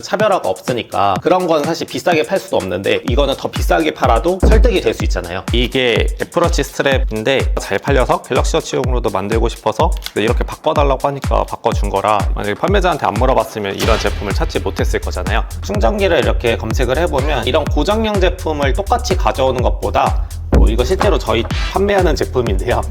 차별화가 없으니까 그런 건 사실 비싸게 팔 수도 없는데 이거는 더 비싸게 팔아도 설득이 될 수 있잖아요. 이게 애플워치 스트랩인데 잘 팔려서 갤럭시 워치용으로도 만들고 싶어서 이렇게 바꿔달라고 하니까 바꿔준 거라, 만약에 판매자한테 안 물어봤으면 이런 제품을 찾지 못했을 거잖아요. 충전기를 이렇게 검색을 해보면 이런 고정형 제품을 똑같이 가져오는 것보다 이거 실제로 저희 판매하는 제품인데요.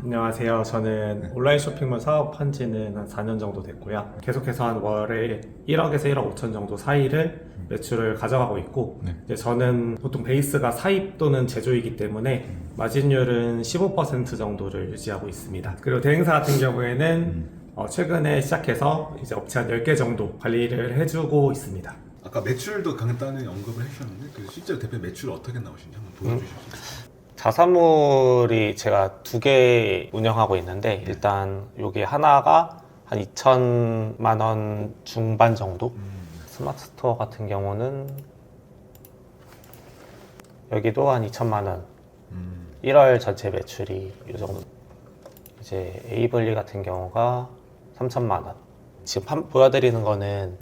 안녕하세요. 저는 온라인 쇼핑몰 사업한 지는 한 4년 정도 됐고요. 계속해서 한 월에 1억에서 1억 5천 정도 사이를 매출을 가져가고 있고, 이제 저는 보통 베이스가 사입 또는 제조이기 때문에 마진율은 15% 정도를 유지하고 있습니다. 그리고 대행사 같은 경우에는 최근에 시작해서 이제 업체 한 10개 정도 관리를 해주고 있습니다. 아까 매출도 간단히 언급을 해주셨는데 그 실제로 대표 매출 어떻게 나오시는지 한번 보여주시겠어요? 자사몰이 제가 2개 운영하고 있는데, 일단 여기 하나가 한 2천만 원 중반 정도? 스마트 스토어 같은 경우는 여기도 한 2천만 원. 1월 전체 매출이 이 정도. 이제 에이블리 같은 경우가 3천만 원. 지금 보여드리는 거는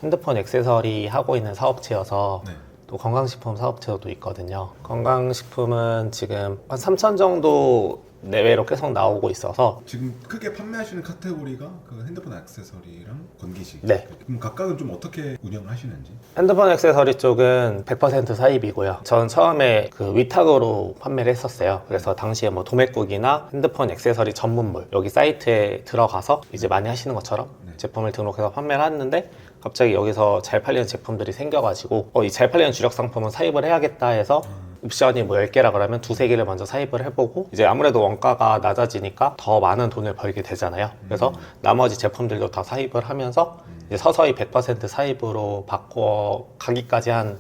핸드폰 액세서리 하고 있는 사업체여서 또 건강식품 사업체도 있거든요. 건강식품은 지금 한 3천 정도 내외로 계속 나오고 있어서. 지금 크게 판매하시는 카테고리가 그 핸드폰 액세서리랑 건기식. 네. 그럼 각각은 좀 어떻게 운영을 하시는지? 핸드폰 액세서리 쪽은 100% 사입이고요. 전 처음에 그 위탁으로 판매를 했었어요. 그래서 당시에 뭐 도매국이나 핸드폰 액세서리 전문몰 여기 사이트에 들어가서 이제 많이 하시는 것처럼 제품을 등록해서 판매를 했는데, 갑자기 여기서 잘 팔리는 제품들이 생겨가지고 이 잘 팔리는 주력 상품은 사입을 해야겠다 해서 옵션이 뭐 10개라 그러면 2-3개를 먼저 사입을 해보고, 이제 아무래도 원가가 낮아지니까 더 많은 돈을 벌게 되잖아요. 그래서 나머지 제품들도 다 사입을 하면서 이제 서서히 100% 사입으로 바꿔 가기까지 한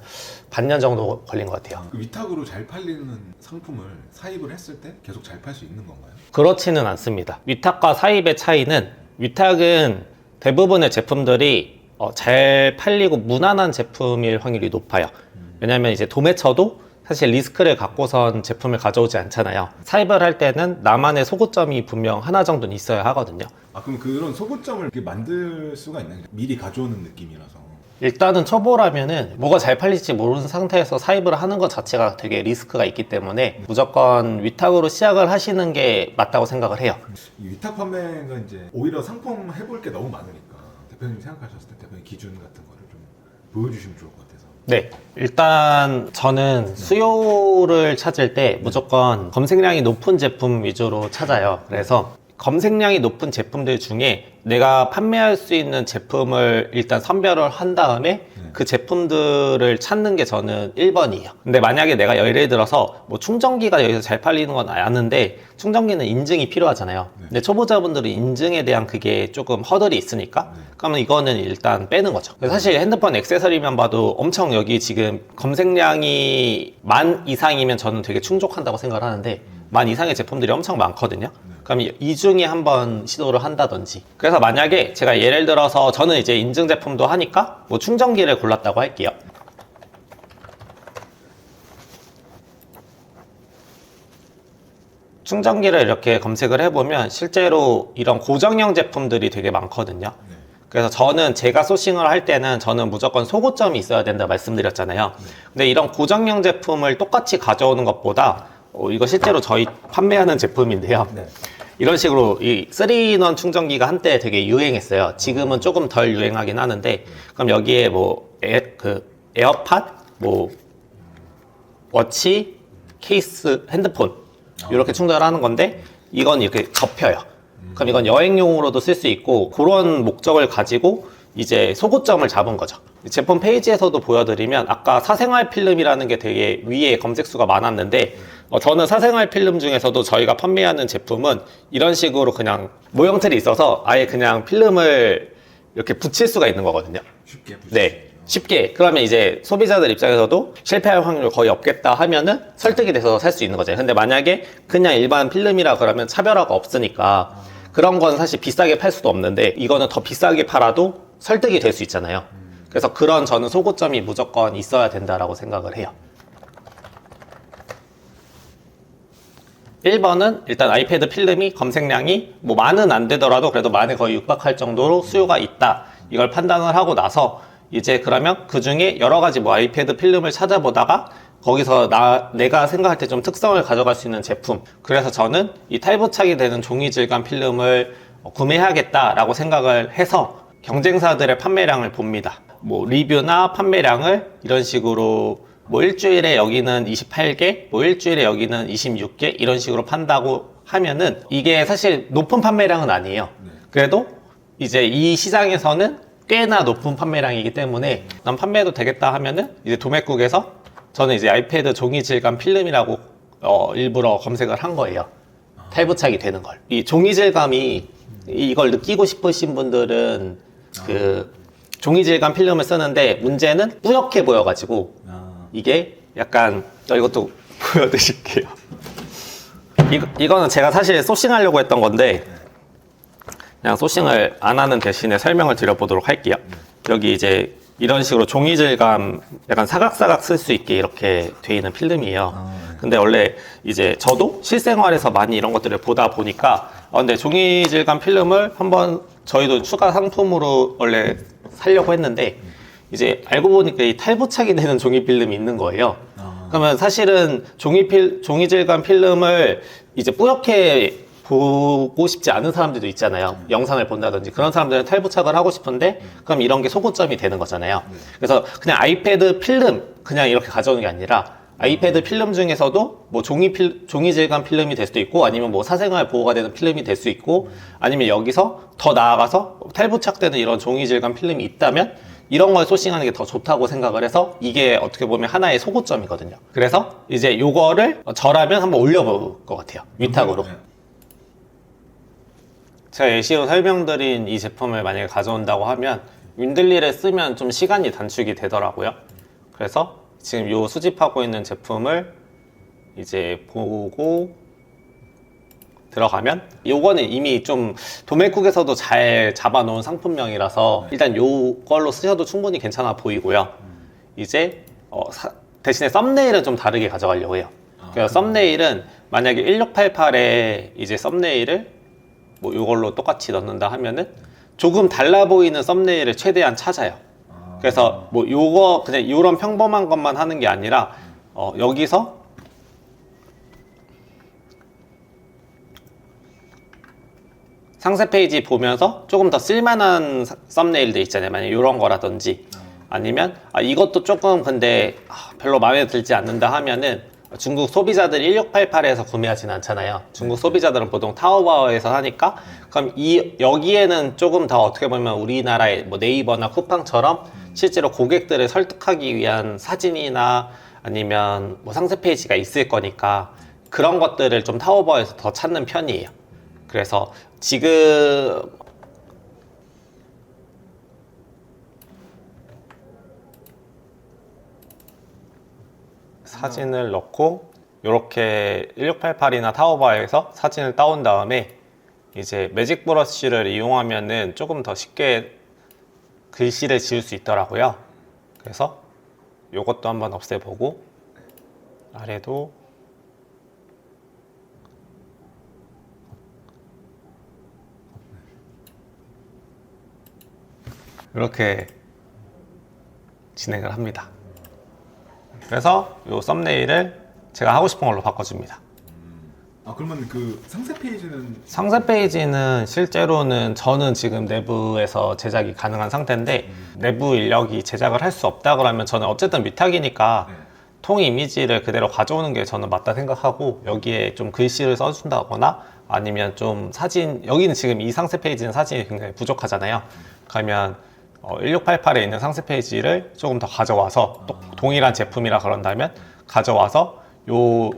반년 정도 걸린 것 같아요. 그 위탁으로 잘 팔리는 상품을 사입을 했을 때 계속 잘 팔 수 있는 건가요? 그렇지는 않습니다. 위탁과 사입의 차이는, 위탁은 대부분의 제품들이 잘 팔리고 무난한 제품일 확률이 높아요. 왜냐하면 이제 도매처도 사실 리스크를 갖고선 제품을 가져오지 않잖아요. 사입을 할 때는 나만의 소구점이 분명 하나 정도는 있어야 하거든요. 아, 그럼 그런 소구점을 이렇게 만들 수가 있나요? 미리 가져오는 느낌이라서. 일단은 초보라면은 뭐가 잘 팔릴지 모르는 상태에서 사입을 하는 것 자체가 되게 리스크가 있기 때문에 무조건 위탁으로 시작을 하시는 게 맞다고 생각을 해요. 이 위탁 판매가 이제 오히려 상품 해볼 게 너무 많으니까 대표님 생각하셨을 때 대표님 기준 같은 거를 좀 보여주시면 좋을 것 같아서. 네, 일단 저는 수요를 찾을 때 무조건 검색량이 높은 제품 위주로 찾아요. 그래서 검색량이 높은 제품들 중에 내가 판매할 수 있는 제품을 일단 선별을 한 다음에 그 제품들을 찾는 게 저는 1번이에요. 근데 만약에 내가 예를 들어서 뭐 충전기가 여기서 잘 팔리는 건 아는데 충전기는 인증이 필요하잖아요. 근데 초보자분들은 인증에 대한 그게 조금 허들이 있으니까 그러면 이거는 일단 빼는 거죠. 사실 핸드폰 액세서리만 봐도 엄청 여기 지금 검색량이 10,000 이상이면 저는 되게 충족한다고 생각을 하는데 10,000 이상의 제품들이 엄청 많거든요. 그럼 이 중에 한번 시도를 한다든지. 그래서 만약에 제가 예를 들어서 저는 이제 인증 제품도 하니까 뭐 충전기를 골랐다고 할게요. 충전기를 이렇게 검색을 해보면 실제로 이런 고정형 제품들이 되게 많거든요. 그래서 저는 제가 소싱을 할 때는 저는 무조건 소고점이 있어야 된다 말씀드렸잖아요. 근데 이런 고정형 제품을 똑같이 가져오는 것보다 이거 실제로 저희 판매하는 제품인데요. 이런 식으로 이 3-in-1 충전기가 한때 되게 유행했어요. 지금은 조금 덜 유행하긴 하는데, 그럼 여기에 뭐 에어팟, 뭐 워치, 케이스, 핸드폰 이렇게 충전을 하는 건데, 이건 이렇게 접혀요. 그럼 이건 여행용으로도 쓸 수 있고 그런 목적을 가지고 이제 소구점을 잡은 거죠. 제품 페이지에서도 보여드리면 아까 사생활 필름이라는 게 되게 위에 검색수가 많았는데 저는 사생활 필름 중에서도 저희가 판매하는 제품은 이런 식으로 그냥 모형틀이 있어서 아예 그냥 필름을 이렇게 붙일 수가 있는 거거든요. 쉽게 붙일 네, 쉽게. 그러면 이제 소비자들 입장에서도 실패할 확률 거의 없겠다 하면은 설득이 돼서 살 수 있는 거죠. 근데 만약에 그냥 일반 필름이라 그러면 차별화가 없으니까 그런 건 사실 비싸게 팔 수도 없는데 이거는 더 비싸게 팔아도 설득이 될 수 있잖아요. 그래서 그런 저는 소고점이 무조건 있어야 된다라고 생각을 해요. 1번은 일단 아이패드 필름이 검색량이 뭐 만은 안 되더라도 그래도 만에 거의 육박할 정도로 수요가 있다. 이걸 판단을 하고 나서 이제 그러면 그 중에 여러 가지 뭐 아이패드 필름을 찾아보다가 거기서 내가 생각할 때 좀 특성을 가져갈 수 있는 제품. 그래서 저는 이 탈부착이 되는 종이 질감 필름을 구매해야겠다라고 생각을 해서 경쟁사들의 판매량을 봅니다. 뭐 리뷰나 판매량을 이런 식으로 뭐 일주일에 여기는 28개, 뭐 일주일에 여기는 26개 이런 식으로 판다고 하면은 이게 사실 높은 판매량은 아니에요. 그래도 이제 이 시장에서는 꽤나 높은 판매량이기 때문에 난 판매해도 되겠다 하면은 이제 도매국에서 저는 이제 아이패드 종이 질감 필름이라고 일부러 검색을 한 거예요. 탈부착이 되는 걸. 이 종이 질감이 이걸 느끼고 싶으신 분들은 그 종이 질감 필름을 쓰는데 문제는 뿌옇게 보여가지고 이게 약간 이것도 보여드릴게요. 이거는 제가 사실 소싱하려고 했던 건데 그냥 소싱을 안 하는 대신에 설명을 드려보도록 할게요. 여기 이제 이런 식으로 종이 질감 약간 사각사각 쓸 수 있게 이렇게 돼 있는 필름이에요. 근데 원래 이제 저도 실생활에서 많이 이런 것들을 보다 보니까 근데 종이 질감 필름을 한번 저희도 추가 상품으로 원래 사려고 했는데 이제 알고 보니까 이 탈부착이 되는 종이 필름이 있는 거예요. 그러면 사실은 종이 질감 필름을 이제 뿌옇게 보고 싶지 않은 사람들도 있잖아요. 영상을 본다든지 그런 사람들은 탈부착을 하고 싶은데 그럼 이런 게 소고점이 되는 거잖아요. 그래서 그냥 아이패드 필름 그냥 이렇게 가져오는 게 아니라 아이패드 필름 중에서도 뭐 종이 질감 필름이 될 수도 있고 아니면 뭐 사생활 보호가 되는 필름이 될 수 있고 아니면 여기서 더 나아가서 탈부착되는 이런 종이 질감 필름이 있다면 이런 걸 소싱하는 게 더 좋다고 생각을 해서 이게 어떻게 보면 하나의 소고점이거든요. 그래서 이제 요거를 저라면 한번 올려볼 것 같아요. 위탁으로. 제가 예시로 설명드린 이 제품을 만약에 가져온다고 하면 윈들리를 쓰면 좀 시간이 단축이 되더라고요. 그래서 지금 요 수집하고 있는 제품을 이제 보고 들어가면 요거는 이미 좀 도매국에서도 잘 잡아놓은 상품명이라서 일단 요걸로 쓰셔도 충분히 괜찮아 보이고요. 이제 대신에 썸네일은 좀 다르게 가져가려고 해요. 그래서 썸네일은 만약에 1688에 이제 썸네일을 뭐 이걸로 똑같이 넣는다 하면은 조금 달라 보이는 썸네일을 최대한 찾아요. 그래서 뭐 요거 그냥 이런 평범한 것만 하는 게 아니라 여기서 상세 페이지 보면서 조금 더 쓸만한 썸네일들 있잖아요. 만약에 이런 거라든지 아니면 이것도 조금 근데 별로 마음에 들지 않는다 하면은 중국 소비자들이 1688에서 구매하지는 않잖아요. 중국 소비자들은 보통 타오바오에서 하니까 그럼 여기에는 조금 더 어떻게 보면 우리나라의 뭐 네이버나 쿠팡처럼 실제로 고객들을 설득하기 위한 사진이나 아니면 뭐 상세 페이지가 있을 거니까 그런 것들을 좀 타오바오에서 더 찾는 편이에요. 그래서 지금 사진을 넣고 이렇게 1688이나 타오바오에서 사진을 따온 다음에 이제 매직 브러쉬를 이용하면은 조금 더 쉽게 글씨를 지울 수 있더라고요. 그래서 이것도 한번 없애보고 아래도 이렇게 진행을 합니다. 그래서 이 썸네일을 제가 하고 싶은 걸로 바꿔줍니다. 그러면 그 상세 페이지는? 상세 페이지는 실제로는 저는 지금 내부에서 제작이 가능한 상태인데 내부 인력이 제작을 할 수 없다 그러면 저는 어쨌든 위탁이니까 통 이미지를 그대로 가져오는 게 저는 맞다 생각하고 여기에 좀 글씨를 써준다거나 아니면 좀 사진, 여기는 지금 이 상세 페이지는 사진이 굉장히 부족하잖아요. 그러면 1688에 있는 상세 페이지를 조금 더 가져와서 또 동일한 제품이라 그런다면 가져와서 요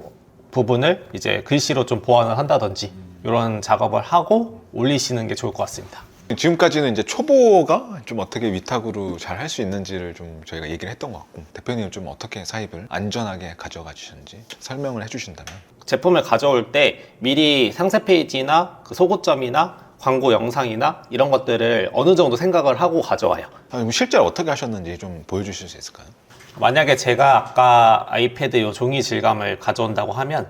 부분을 이제 글씨로 좀 보완을 한다든지 이런 작업을 하고 올리시는 게 좋을 것 같습니다. 지금까지는 이제 초보가 좀 어떻게 위탁으로 잘 할 수 있는지를 좀 저희가 얘기를 했던 것 같고 대표님은 좀 어떻게 사입을 안전하게 가져가 주셨는지 설명을 해주신다면. 제품을 가져올 때 미리 상세 페이지나 그 소고점이나 광고 영상이나 이런 것들을 어느 정도 생각을 하고 가져와요. 그럼 실제로 어떻게 하셨는지 좀 보여주실 수 있을까요? 만약에 제가 아까 아이패드 요 종이 질감을 가져온다고 하면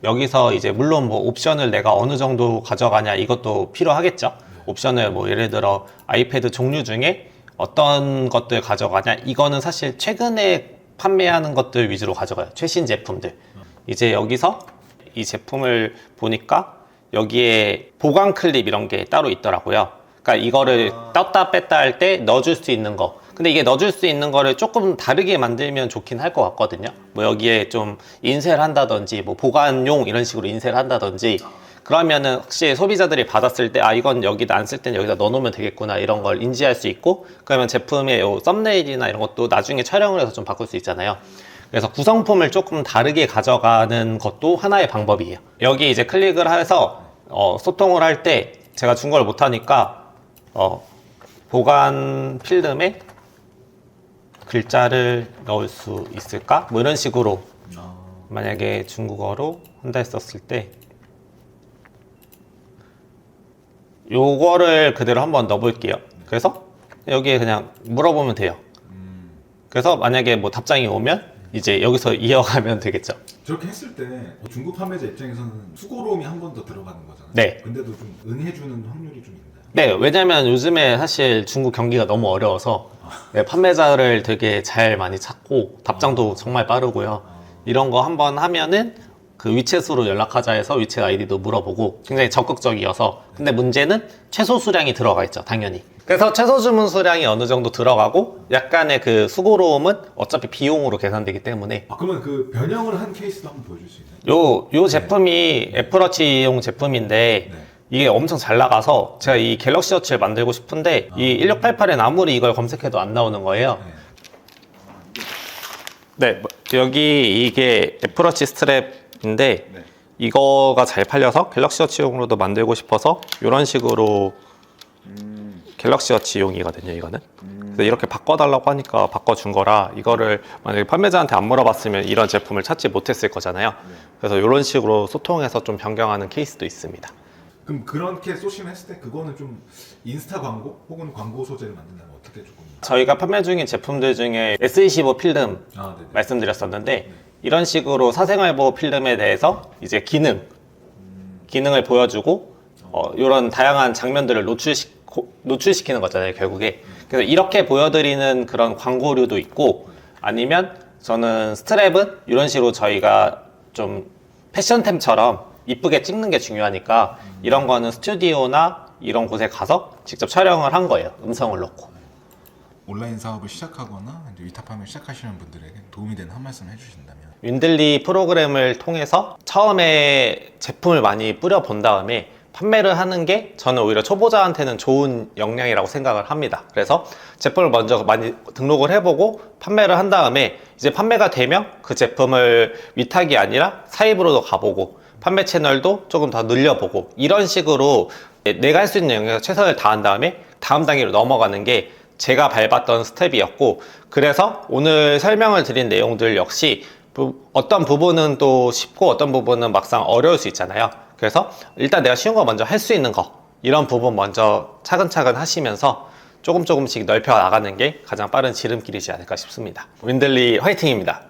여기서 이제 물론 뭐 옵션을 내가 어느 정도 가져가냐 이것도 필요하겠죠. 옵션을 뭐 예를 들어 아이패드 종류 중에 어떤 것들 가져가냐 이거는 사실 최근에 판매하는 것들 위주로 가져가요. 최신 제품들. 이제 여기서 이 제품을 보니까 여기에 보관 클립 이런 게 따로 있더라고요. 그러니까 이거를 떴다 뺐다 할 때 넣어줄 수 있는 거. 근데 이게 넣어줄 수 있는 거를 조금 다르게 만들면 좋긴 할 것 같거든요. 뭐 여기에 좀 인쇄를 한다든지 뭐 보관용 이런 식으로 인쇄를 한다든지 그러면은 확실히 소비자들이 받았을 때 아 이건 여기다 안 쓸 때는 여기다 넣어놓으면 되겠구나 이런 걸 인지할 수 있고 그러면 제품의 요 썸네일이나 이런 것도 나중에 촬영을 해서 좀 바꿀 수 있잖아요. 그래서 구성품을 조금 다르게 가져가는 것도 하나의 방법이에요. 여기 이제 클릭을 해서 소통을 할 때 제가 준 걸 못하니까 보관 필름에 글자를 넣을 수 있을까? 뭐 이런 식으로 만약에 중국어로 한다 했었을 때 요거를 그대로 한번 넣어볼게요. 그래서 여기에 그냥 물어보면 돼요. 그래서 만약에 뭐 답장이 오면 이제 여기서 이어가면 되겠죠. 저렇게 했을 때 중국 판매자 입장에서는 수고로움이 한 번 더 들어가는 거잖아요. 네. 근데도 좀 응해주는 확률이 좀 있나요? 네, 왜냐면 요즘에 사실 중국 경기가 너무 어려워서 네, 판매자를 되게 잘 많이 찾고 답장도 정말 빠르고요. 이런 거 한번 하면은 그 위챗으로 연락하자 해서 위챗 아이디도 물어보고 굉장히 적극적이어서 근데 문제는 최소 수량이 들어가 있죠, 당연히. 그래서 최소 주문 수량이 어느 정도 들어가고 약간의 그 수고로움은 어차피 비용으로 계산되기 때문에 그러면 그 변형을 한 케이스도 한번 보여줄 수 있나요? 요 제품이 애플워치용 제품인데 네. 이게 엄청 잘 나가서 제가 이 갤럭시 워치를 만들고 싶은데 이 1688엔 아무리 이걸 검색해도 안 나오는 거예요. 네, 여기 이게 애플워치 스트랩인데 네. 이거가 잘 팔려서 갤럭시 워치용으로도 만들고 싶어서 이런 식으로 갤럭시 워치용이거든요, 이거는. 그래서 이렇게 바꿔달라고 하니까 바꿔준 거라 이거를 만약에 판매자한테 안 물어봤으면 이런 제품을 찾지 못했을 거잖아요. 그래서 이런 식으로 소통해서 좀 변경하는 케이스도 있습니다. 그럼 그렇게 쏘시면 했을 때 그거는 좀 인스타 광고 혹은 광고 소재를 만든다면 어떻게 조금 저희가 판매 중인 제품들 중에 S25 필름 네네. 말씀드렸었는데 이런 식으로 사생활보호 필름에 대해서 이제 기능을 보여주고 이런 다양한 장면들을 노출시키는 거잖아요, 결국에. 그래서 이렇게 보여드리는 그런 광고류도 있고 아니면 저는 스트랩은 이런 식으로 저희가 좀 패션템처럼 이쁘게 찍는 게 중요하니까 이런 거는 스튜디오나 이런 곳에 가서 직접 촬영을 한 거예요, 음성을 넣고. 온라인 사업을 시작하거나 이제 위탁 판매 시작하시는 분들에게 도움이 되는 한 말씀 해주신다면 윈들리 프로그램을 통해서 처음에 제품을 많이 뿌려본 다음에 판매를 하는 게 저는 오히려 초보자한테는 좋은 역량이라고 생각을 합니다. 그래서 제품을 먼저 많이 등록을 해보고 판매를 한 다음에 이제 판매가 되면 그 제품을 위탁이 아니라 사입으로도 가보고 판매 채널도 조금 더 늘려보고 이런 식으로 내가 할 수 있는 영역에서 최선을 다한 다음에 다음 단계로 넘어가는 게 제가 밟았던 스텝이었고 그래서 오늘 설명을 드린 내용들 역시 어떤 부분은 또 쉽고 어떤 부분은 막상 어려울 수 있잖아요. 그래서 일단 내가 쉬운 거 먼저 할 수 있는 거 이런 부분 먼저 차근차근 하시면서 조금씩 넓혀 나가는 게 가장 빠른 지름길이지 않을까 싶습니다. 윈들리 화이팅입니다.